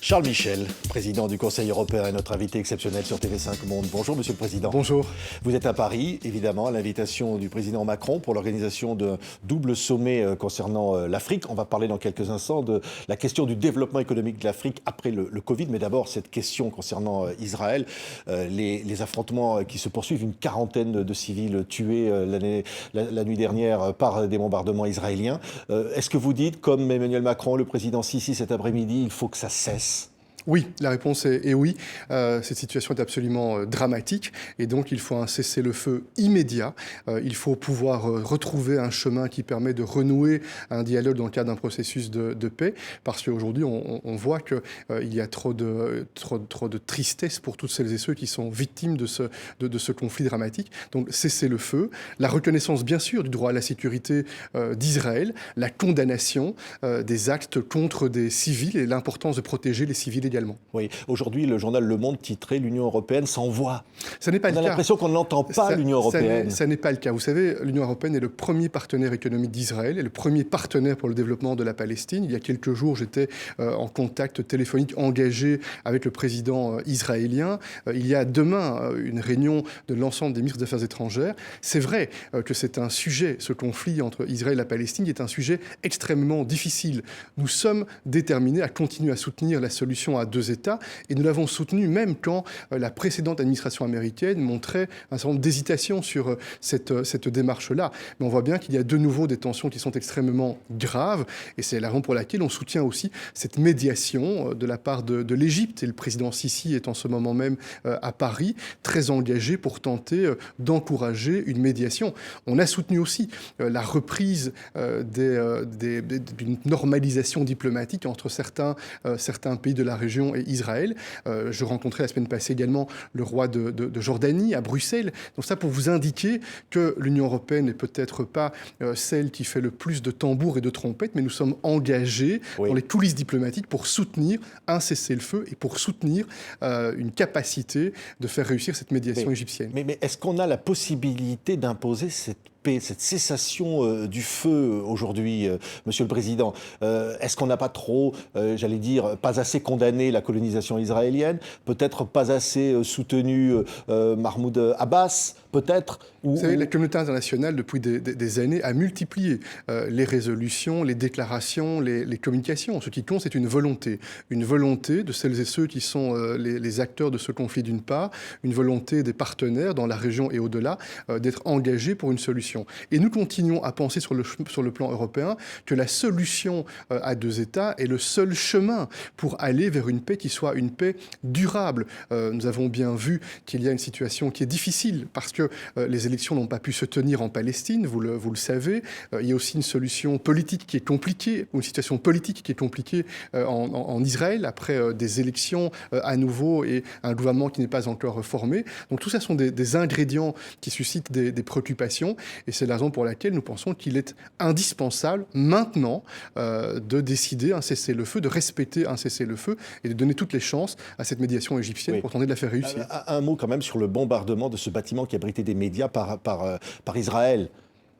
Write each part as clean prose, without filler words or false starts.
Charles Michel, président du Conseil européen et notre invité exceptionnel sur TV5 Monde. Bonjour Monsieur le Président. Bonjour. Vous êtes à Paris, évidemment, à l'invitation du président Macron pour l'organisation d'un double sommet concernant l'Afrique. On va parler dans quelques instants de la question du développement économique de l'Afrique après le Covid. Mais d'abord, cette question concernant Israël, les affrontements qui se poursuivent, une quarantaine de civils tués la nuit dernière par des bombardements israéliens. Est-ce que vous dites, comme Emmanuel Macron, le président Sisi cet après-midi, il faut que ça cesse ? Oui, la réponse est oui. Cette situation est absolument dramatique et donc il faut un cessez-le-feu immédiat. Il faut pouvoir retrouver un chemin qui permet de renouer un dialogue dans le cadre d'un processus de paix, parce qu'aujourd'hui on voit qu'il y a trop de tristesse pour toutes celles et ceux qui sont victimes de ce conflit dramatique. Donc cessez-le-feu, la reconnaissance bien sûr du droit à la sécurité d'Israël, la condamnation des actes contre des civils et l'importance de protéger les civils également. Oui, aujourd'hui, le journal Le Monde titrait « L'Union européenne s'envoie ». Ça n'est pas le cas. On a l'impression qu'on n'entend pas l'Union européenne. Ça n'est pas le cas. Vous savez, l'Union européenne est le premier partenaire économique d'Israël et le premier partenaire pour le développement de la Palestine. Il y a quelques jours, j'étais en contact téléphonique engagé avec le président israélien. Il y a demain une réunion de l'ensemble des ministres des Affaires étrangères. C'est vrai que c'est un sujet, ce conflit entre Israël et la Palestine, qui est un sujet extrêmement difficile. Nous sommes déterminés à continuer à soutenir la solution à deux États, et nous l'avons soutenu même quand la précédente administration américaine montrait un certain nombre d'hésitations sur cette démarche-là. Mais on voit bien qu'il y a de nouveau des tensions qui sont extrêmement graves, et c'est la raison pour laquelle on soutient aussi cette médiation de la part de l'Égypte, et le président Sisi est en ce moment même à Paris, très engagé pour tenter d'encourager une médiation. On a soutenu aussi la reprise d'une normalisation diplomatique entre certains pays de la région et Israël. Je rencontrais la semaine passée également le roi de Jordanie à Bruxelles. Donc ça pour vous indiquer que l'Union européenne n'est peut-être pas celle qui fait le plus de tambours et de trompettes, mais nous sommes engagés dans les coulisses diplomatiques pour soutenir un cessez-le-feu et pour soutenir une capacité de faire réussir cette médiation égyptienne. Mais est-ce qu'on a la possibilité d'imposer cette paix, cette cessation du feu aujourd'hui, Monsieur le Président? Est-ce qu'on n'a pas trop, j'allais dire, pas assez condamné la colonisation israélienne, peut-être pas assez soutenu Mahmoud Abbas, peut-être? Vous savez, la communauté internationale, depuis des années, a multiplié les résolutions, les déclarations, les communications. Ce qui compte, c'est une volonté de celles et ceux qui sont les acteurs de ce conflit d'une part, une volonté des partenaires dans la région et au-delà d'être engagés pour une solution. Et nous continuons à penser sur le plan européen que la solution à deux États est le seul chemin pour aller vers une paix qui soit une paix durable. Nous avons bien vu qu'il y a une situation qui est difficile parce que les élections n'ont pas pu se tenir en Palestine, vous le savez. Il y a aussi une solution politique qui est compliquée, ou une situation politique qui est compliquée en Israël après des élections à nouveau et un gouvernement qui n'est pas encore formé. Donc tout ça sont des ingrédients qui suscitent des préoccupations. Et c'est la raison pour laquelle nous pensons qu'il est indispensable maintenant de décider un cessez-le-feu, de respecter un cessez-le-feu et de donner toutes les chances à cette médiation égyptienne pour tenter de la faire réussir. Un mot quand même sur le bombardement de ce bâtiment qui abritait des médias par Israël.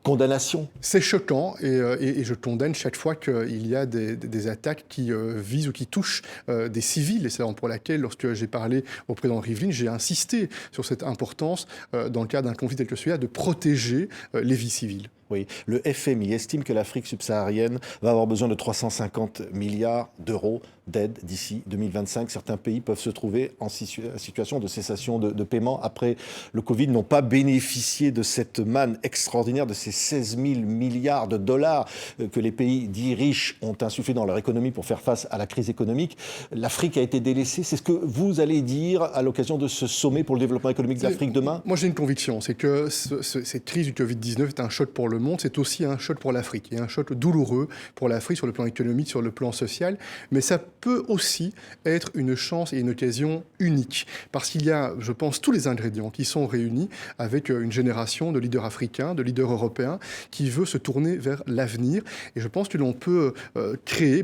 Condamnation. C'est choquant et je condamne chaque fois qu'il y a des attaques qui visent ou qui touchent des civils. Et c'est la raison pour laquelle, lorsque j'ai parlé au président Rivlin, j'ai insisté sur cette importance, dans le cadre d'un conflit tel que celui-là, de protéger les vies civiles. Oui, le FMI estime que l'Afrique subsaharienne va avoir besoin de 350 milliards d'euros d'aide d'ici 2025. Certains pays peuvent se trouver en situation de cessation de paiement après le Covid, n'ont pas bénéficié de cette manne extraordinaire, de ces 16 000 milliards de dollars que les pays dits riches ont insufflé dans leur économie pour faire face à la crise économique. L'Afrique a été délaissée. C'est ce que vous allez dire à l'occasion de ce sommet pour le développement économique de l'Afrique demain? Moi, j'ai une conviction, c'est que cette crise du Covid-19 est un choc pour le monde, c'est aussi un choc pour l'Afrique, et un choc douloureux pour l'Afrique sur le plan économique, sur le plan social, mais ça peut aussi être une chance et une occasion unique, parce qu'il y a, je pense, tous les ingrédients qui sont réunis avec une génération de leaders africains, de leaders européens, qui veut se tourner vers l'avenir, et je pense que l'on peut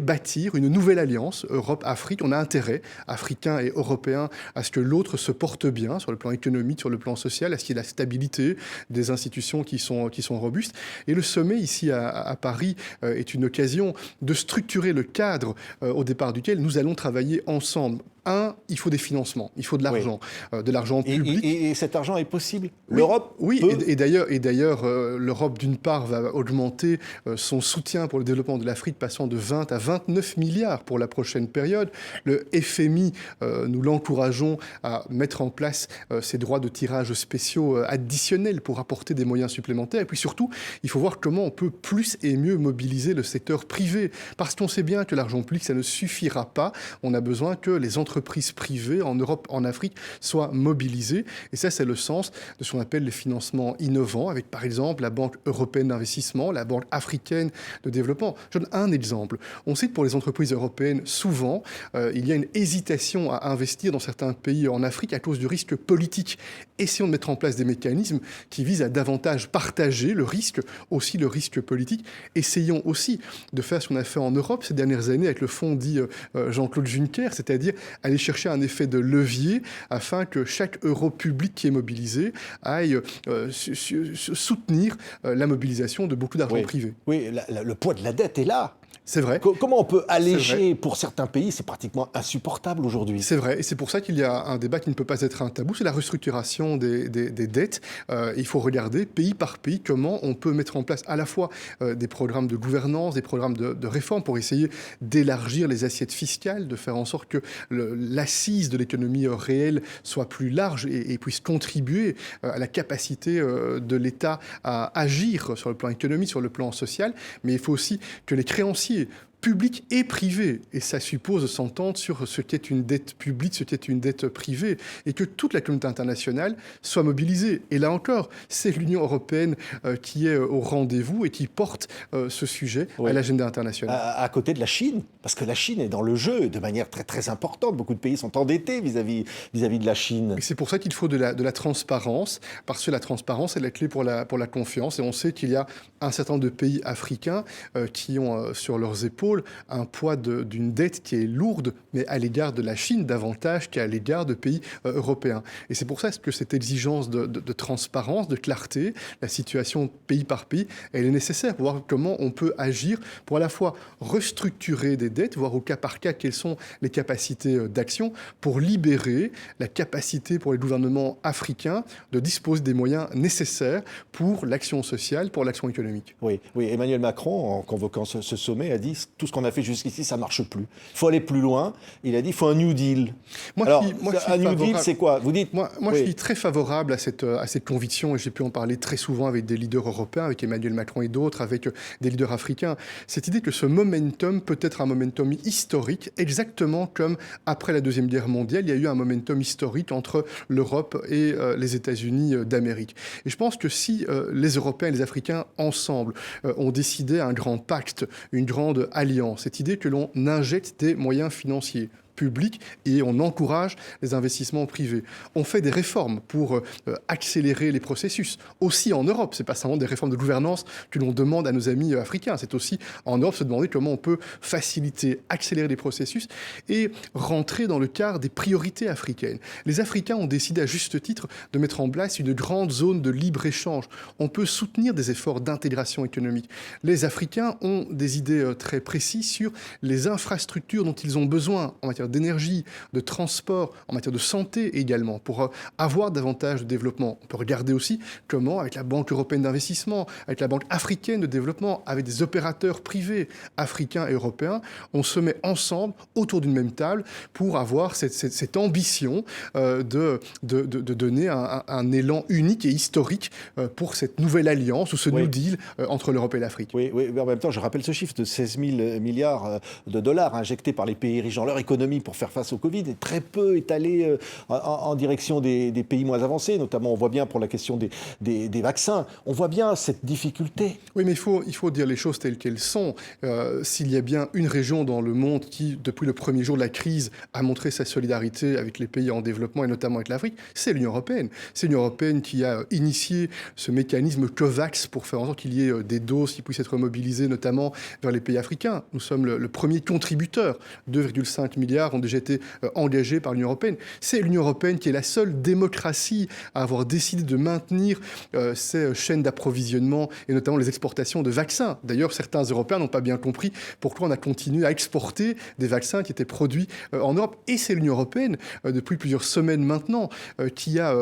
bâtir une nouvelle alliance Europe-Afrique. On a intérêt, Africains et Européens, à ce que l'autre se porte bien sur le plan économique, sur le plan social, à ce qu'il y ait la stabilité des institutions qui sont robustes. Et le sommet ici à Paris est une occasion de structurer le cadre au départ duquel nous allons travailler ensemble. Il faut des financements, il faut de l'argent public. Et cet argent est possible. Oui, L'Europe peut... et d'ailleurs, l'Europe, d'une part, va augmenter son soutien pour le développement de l'Afrique, passant de 20 à 29 milliards pour la prochaine période. Le FMI, nous l'encourageons à mettre en place ces droits de tirage spéciaux additionnels pour apporter des moyens supplémentaires. Et puis surtout, il faut voir comment on peut plus et mieux mobiliser le secteur privé. Parce qu'on sait bien que l'argent public, ça ne suffira pas. On a besoin que les entreprises privées en Europe, en Afrique, soient mobilisées. Et ça, c'est le sens de ce qu'on appelle les financements innovants, avec par exemple la Banque européenne d'investissement, la Banque africaine de développement. Je donne un exemple. On sait que pour les entreprises européennes, souvent, il y a une hésitation à investir dans certains pays en Afrique à cause du risque politique. Essayons de mettre en place des mécanismes qui visent à davantage partager le risque, aussi le risque politique. Essayons aussi de faire ce qu'on a fait en Europe ces dernières années avec le fonds dit Jean-Claude Juncker, c'est-à-dire aller chercher un effet de levier afin que chaque euro public qui est mobilisé aille soutenir la mobilisation de beaucoup d'argent privé. Oui, le poids de la dette est là. C'est vrai. Comment on peut alléger pour certains pays? C'est pratiquement insupportable aujourd'hui. C'est vrai, et c'est pour ça qu'il y a un débat qui ne peut pas être un tabou, c'est la restructuration des dettes. Il faut regarder pays par pays comment on peut mettre en place à la fois des programmes de gouvernance, des programmes de réforme pour essayer d'élargir les assiettes fiscales, de faire en sorte que l'assise de l'économie réelle soit plus large et puisse contribuer à la capacité de l'État à agir sur le plan économique, sur le plan social. Mais il faut aussi que les créanciers public et privé, et ça suppose de s'entendre sur ce qu'est une dette publique, ce qu'est une dette privée, et que toute la communauté internationale soit mobilisée. Et là encore, c'est l'Union européenne qui est au rendez-vous et qui porte ce sujet à l'agenda international. À côté de la Chine, parce que la Chine est dans le jeu de manière très, très importante. Beaucoup de pays sont endettés vis-à-vis de la Chine. Et c'est pour ça qu'il faut de la transparence, parce que la transparence est la clé pour la confiance. Et on sait qu'il y a un certain nombre de pays africains qui ont sur leurs épaules un poids d'une dette qui est lourde, mais à l'égard de la Chine davantage qu'à l'égard de pays européens. Et c'est pour ça que cette exigence de transparence, de clarté, la situation pays par pays, elle est nécessaire pour voir comment on peut agir pour à la fois restructurer des dettes, voir au cas par cas quelles sont les capacités d'action, pour libérer la capacité pour les gouvernements africains de disposer des moyens nécessaires pour l'action sociale, pour l'action économique. Oui, Emmanuel Macron, en convoquant ce sommet, a dit tout ce qu'on a fait jusqu'ici, ça ne marche plus. Il faut aller plus loin. Il a dit il faut un New Deal. Un New Deal, c'est quoi? Vous dites. Moi je suis très favorable à cette conviction, et j'ai pu en parler très souvent avec des leaders européens, avec Emmanuel Macron et d'autres, avec des leaders africains. Cette idée que ce momentum peut être un momentum historique, exactement comme après la Deuxième Guerre mondiale, il y a eu un momentum historique entre l'Europe et les États-Unis d'Amérique. Et je pense que si les Européens et les Africains, ensemble, ont décidé un grand pacte, une grande alliance, cette idée que l'on injecte des moyens financiers public et on encourage les investissements privés. On fait des réformes pour accélérer les processus. Aussi en Europe, c'est pas seulement des réformes de gouvernance que l'on demande à nos amis africains. C'est aussi en Europe se demander comment on peut faciliter, accélérer les processus et rentrer dans le cadre des priorités africaines. Les Africains ont décidé à juste titre de mettre en place une grande zone de libre-échange. On peut soutenir des efforts d'intégration économique. Les Africains ont des idées très précises sur les infrastructures dont ils ont besoin en matière d'énergie, de transport, en matière de santé également, pour avoir davantage de développement. On peut regarder aussi comment, avec la Banque européenne d'investissement, avec la Banque africaine de développement, avec des opérateurs privés africains et européens, on se met ensemble autour d'une même table pour avoir cette ambition de donner un élan unique et historique pour cette nouvelle alliance ou ce New Deal entre l'Europe et l'Afrique. Oui, mais en même temps, je rappelle ce chiffre de 16 000 milliards de dollars injectés par les pays riches dans leur économie pour faire face au Covid, et très peu est allé en direction des pays moins avancés, notamment on voit bien pour la question des vaccins, on voit bien cette difficulté. Oui, mais il faut dire les choses telles qu'elles sont. S'il y a bien une région dans le monde qui, depuis le premier jour de la crise, a montré sa solidarité avec les pays en développement et notamment avec l'Afrique, c'est l'Union européenne. C'est l'Union européenne qui a initié ce mécanisme COVAX pour faire en sorte qu'il y ait des doses qui puissent être mobilisées, notamment vers les pays africains. Nous sommes le premier contributeur, 2,5 milliards milliards ont déjà été engagés par l'Union européenne. C'est l'Union européenne qui est la seule démocratie à avoir décidé de maintenir ces chaînes d'approvisionnement et notamment les exportations de vaccins. D'ailleurs, certains Européens n'ont pas bien compris pourquoi on a continué à exporter des vaccins qui étaient produits en Europe. Et c'est l'Union européenne, depuis plusieurs semaines maintenant, qui a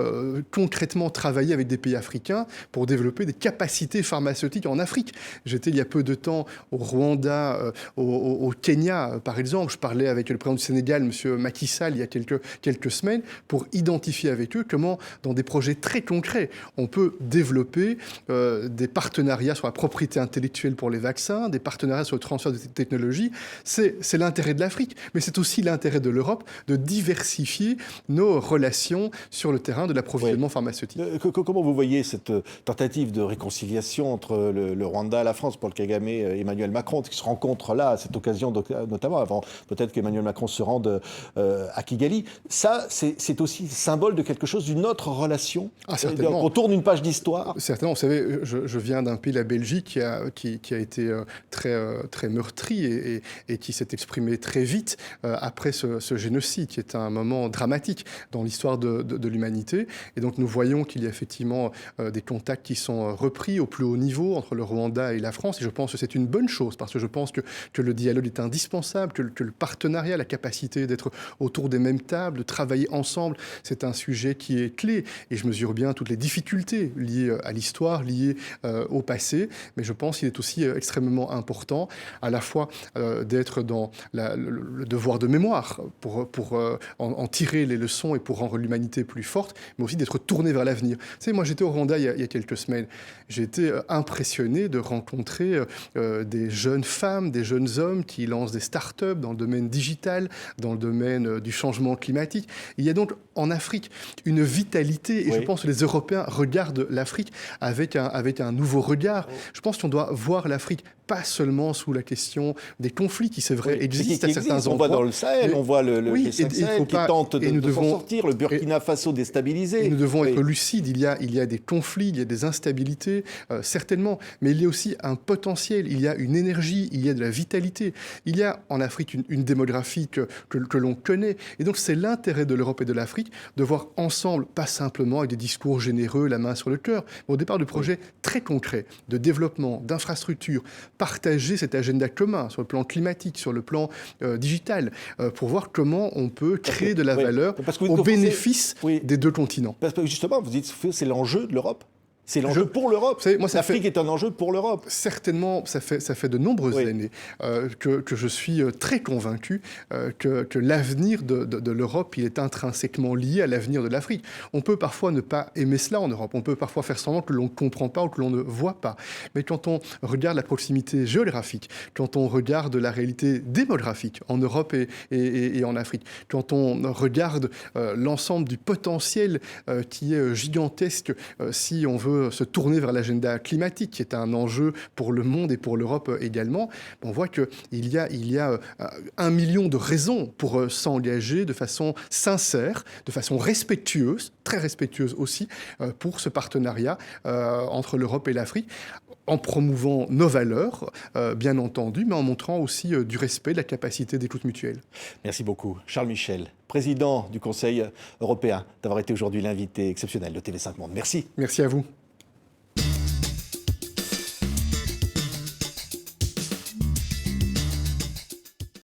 concrètement travaillé avec des pays africains pour développer des capacités pharmaceutiques en Afrique. J'étais il y a peu de temps au Rwanda, au Kenya, par exemple. Je parlais avec le président du Sénégal, M. Macky Sall, il y a quelques semaines, pour identifier avec eux comment, dans des projets très concrets, on peut développer des partenariats sur la propriété intellectuelle pour les vaccins, des partenariats sur le transfert de technologies. C'est l'intérêt de l'Afrique, mais c'est aussi l'intérêt de l'Europe de diversifier nos relations sur le terrain de l'approvisionnement pharmaceutique. Comment vous voyez cette tentative de réconciliation entre le Rwanda et la France, Paul Kagame et Emmanuel Macron, qui se rencontrent là à cette occasion, notamment avant peut-être qu'Emmanuel Macron se rende à Kigali. Ça, c'est aussi symbole de quelque chose, d'une autre relation. Certainement. On tourne une page d'histoire. Certainement. Vous savez, je viens d'un pays, la Belgique, qui a été très meurtri et qui s'est exprimé très vite après ce génocide, qui est un moment dramatique dans l'histoire de l'humanité. Et donc nous voyons qu'il y a effectivement des contacts qui sont repris au plus haut niveau entre le Rwanda et la France. Et je pense que c'est une bonne chose, parce que je pense que le dialogue est indispensable, que le partenariat, la capacité d'être autour des mêmes tables, de travailler ensemble, c'est un sujet qui est clé. Et je mesure bien toutes les difficultés liées à l'histoire, liées au passé. Mais je pense qu'il est aussi extrêmement important à la fois d'être dans le devoir de mémoire pour en tirer les leçons et pour rendre l'humanité plus forte, mais aussi d'être tourné vers l'avenir. Vous savez, moi j'étais au Rwanda il y a quelques semaines. J'ai été impressionné de rencontrer des jeunes femmes, des jeunes hommes qui lancent des start-up dans le domaine digital, dans le domaine du changement climatique. Il y a donc en Afrique une vitalité, et je pense que les Européens regardent l'Afrique avec un nouveau regard. Je pense qu'on doit voir l'Afrique pas seulement sous la question des conflits qui, c'est vrai, existent à certains endroits. On voit dans le Sahel, on voit le Sahel qui tente de s'en sortir, le Burkina Faso déstabilisé. Et nous devons être lucides. Il y a des conflits, il y a des instabilités, certainement, mais il y a aussi un potentiel, il y a une énergie, il y a de la vitalité. Il y a en Afrique une démographie que l'on connaît. Et donc c'est l'intérêt de l'Europe et de l'Afrique de voir ensemble, pas simplement avec des discours généreux, la main sur le cœur, mais au départ de projets très concrets, de développement, d'infrastructures, partager cet agenda commun sur le plan climatique, sur le plan digital, pour voir comment on peut créer de la valeur au bénéfice des deux continents. Parce que justement, vous dites que c'est l'enjeu de l'Europe. C'est l'enjeu pour l'Europe. L'Afrique est un enjeu pour l'Europe. Certainement, ça fait de nombreuses années que je suis très convaincu que l'avenir de l'Europe, il est intrinsèquement lié à l'avenir de l'Afrique. On peut parfois ne pas aimer cela en Europe. On peut parfois faire semblant que l'on ne comprend pas ou que l'on ne voit pas. Mais quand on regarde la proximité géographique, quand on regarde la réalité démographique en Europe et en Afrique, quand on regarde l'ensemble du potentiel qui est gigantesque si on veut se tourner vers l'agenda climatique, qui est un enjeu pour le monde et pour l'Europe également, on voit qu'il y a 1 million de raisons pour s'engager de façon sincère, de façon respectueuse, très respectueuse aussi, pour ce partenariat entre l'Europe et l'Afrique, en promouvant nos valeurs, bien entendu, mais en montrant aussi du respect, de la capacité d'écoute mutuelle. Merci beaucoup. Charles Michel, président du Conseil européen, d'avoir été aujourd'hui l'invité exceptionnel de TV5 Monde. Merci. Merci à vous.